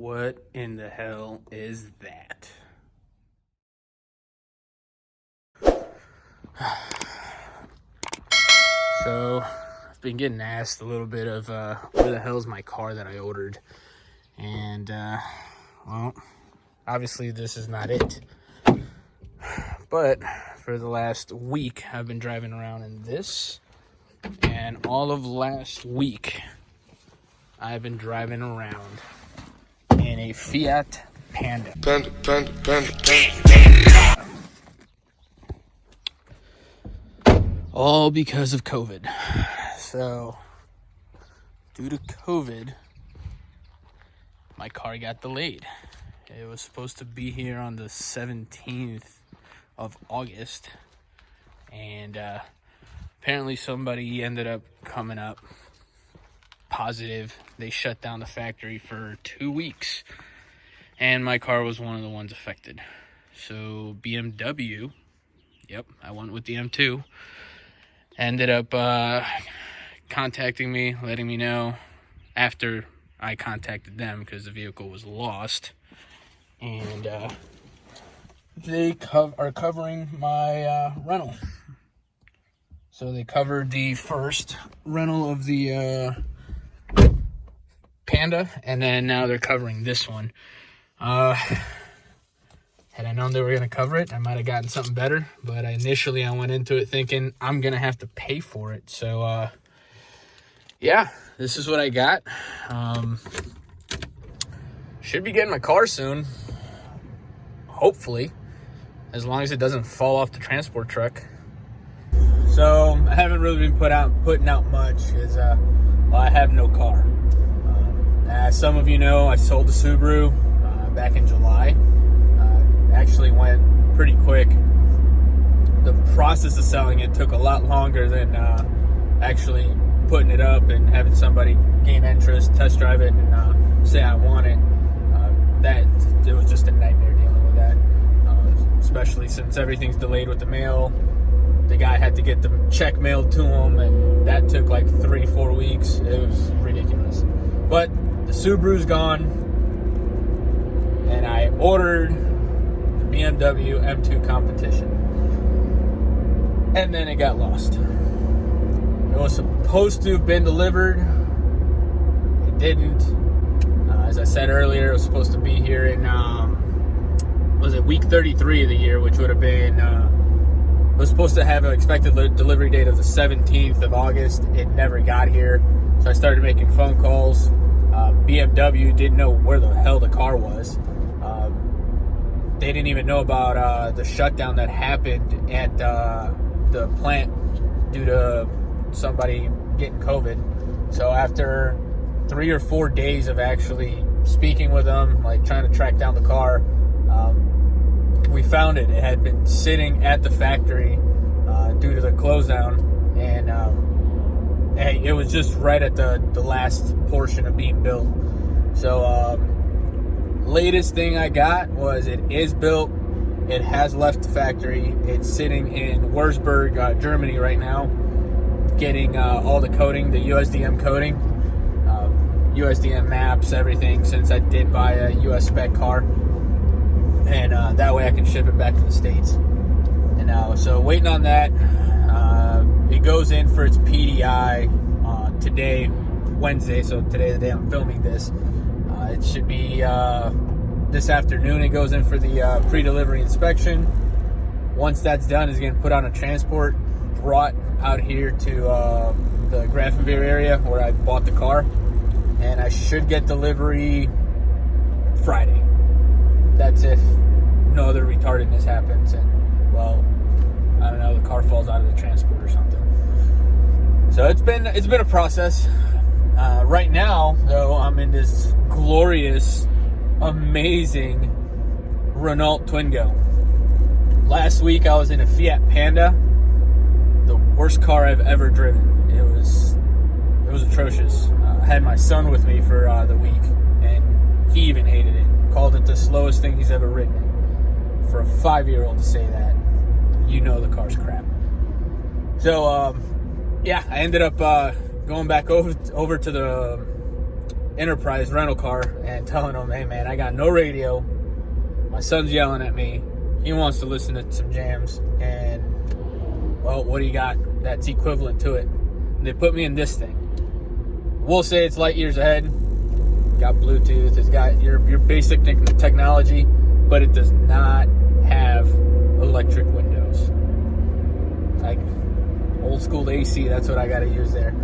What in the hell is that? So, I've been getting asked a little bit of where the hell's my car that I ordered. And, well, obviously this is not it. But for the last week, I've been driving around in this. And all of last week, I've been driving around in a Fiat Panda. All because of COVID. So, due to COVID, my car got delayed. It was supposed to be here on the 17th of August. And apparently somebody ended up coming up positive. They shut down the factory for 2 weeks. And my car was one of the ones affected. So BMW, yep, I went with the M2, ended up contacting me, letting me know after I contacted them because the vehicle was lost. And they are covering my rental. So they covered the first rental of the Panda, and then now they're covering this one. Had I known they were going to cover it, I might have gotten something better. But initially I went into it thinking I'm going to have to pay for it. So, yeah, this is what I got. Should be getting my car soon. Hopefully. As long as it doesn't fall off the transport truck. So, I haven't really been putting out much because, well, I have no car. As some of you know, I sold the Subaru back in July. Actually went pretty quick. The process of selling it took a lot longer than actually putting it up and having somebody gain interest, test drive it, and say I want it. It was just a nightmare dealing with that, especially since everything's delayed with the mail. The guy had to get the check mailed to him, and that took like 3-4 weeks. It was ridiculous. But the Subaru's gone, and I ordered the BMW M2 competition, and then it got lost. It was supposed to have been delivered. It didn't. As I said earlier, it was supposed to be here in week 33 of the year, which would have been it was supposed to have an expected delivery date of the 17th of August. It never got here, so I started making phone calls. BMW didn't know where the hell the car was. They didn't even know about the shutdown that happened at the plant due to somebody getting COVID. So after 3 or 4 days of actually speaking with them, like trying to track down the car, we found it. It had been sitting at the factory due to the close down, and it was just right at the last portion of being built. So latest thing I got was it is built. It has left the factory. It's sitting in Würzburg, Germany right now, getting all the coating, the USDM coating, USDM maps, everything, since I did buy a US spec car. And that way I can ship it back to the States. And so waiting on that. It goes in for its PDI today, Wednesday. So today, the day I'm filming this. It should be this afternoon. It goes in for the pre-delivery inspection. Once that's done, it's getting put on a transport, brought out here to the Grafenwehr area where I bought the car. And I should get delivery Friday. That's if no other retardedness happens and, well, I don't know, the car falls out of the transport or something. So it's been a process. Right now, though, I'm in this glorious, amazing Renault Twingo. Last week I was in a Fiat Panda, the worst car I've ever driven. It was atrocious. I had my son with me for the week, and he even hated it. Called it the slowest thing he's ever ridden. For a 5-year-old to say that, you know the car's crap. So, yeah, I ended up going back over to the Enterprise rental car and telling them, hey man, I got no radio. My son's yelling at me. He wants to listen to some jams. And, well, what do you got that's equivalent to it? And they put me in this thing. We'll say it's light years ahead. Got Bluetooth. It's got your basic technology, but it does not have electric windows. Like old school AC, that's what I got to use there.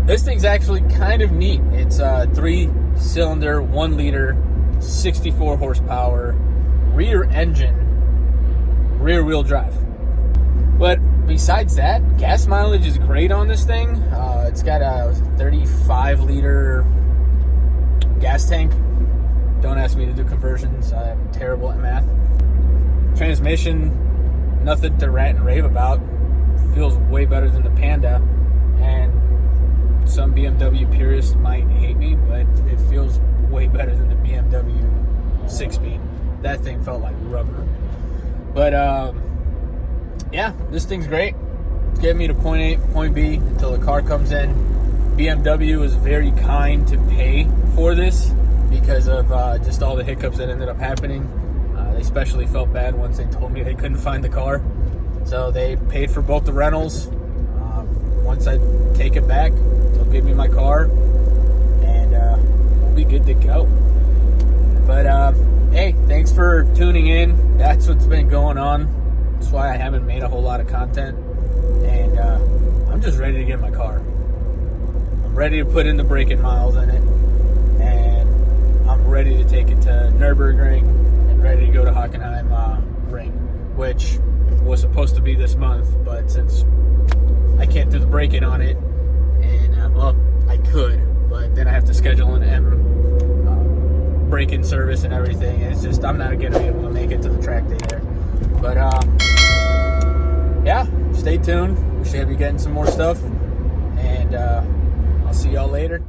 This thing's actually kind of neat. It's a 3-cylinder, 1 liter, 64 horsepower, rear engine, rear wheel drive. But besides that, gas mileage is great on this thing. It's got a 35 liter gas tank. Don't ask me to do conversions. I'm terrible at math. Transmission, nothing to rant and rave about. Feels way better than the Panda. And some BMW purists might hate me, but it feels way better than the BMW 6-speed. That thing felt like rubber. But yeah, this thing's great. It's getting me to point A, point B until the car comes in. BMW was very kind to pay for this because of just all the hiccups that ended up happening. They especially felt bad once they told me they couldn't find the car. So they paid for both the rentals. Once I take it back, they'll give me my car, and we'll be good to go. But hey, thanks for tuning in. That's what's been going on. That's why I haven't made a whole lot of content. And I'm just ready to get in my car. I'm ready to put in the braking miles in it. And I'm ready to take it to Nürburgring and ready to go to Hockenheim Ring, which was supposed to be this month, but since I can't do the braking on it, and well, I could, but then I have to schedule an braking service and everything, and it's just, I'm not going to be able to make it to the track day there. But yeah, stay tuned. We should be getting some more stuff, and I'll see y'all later.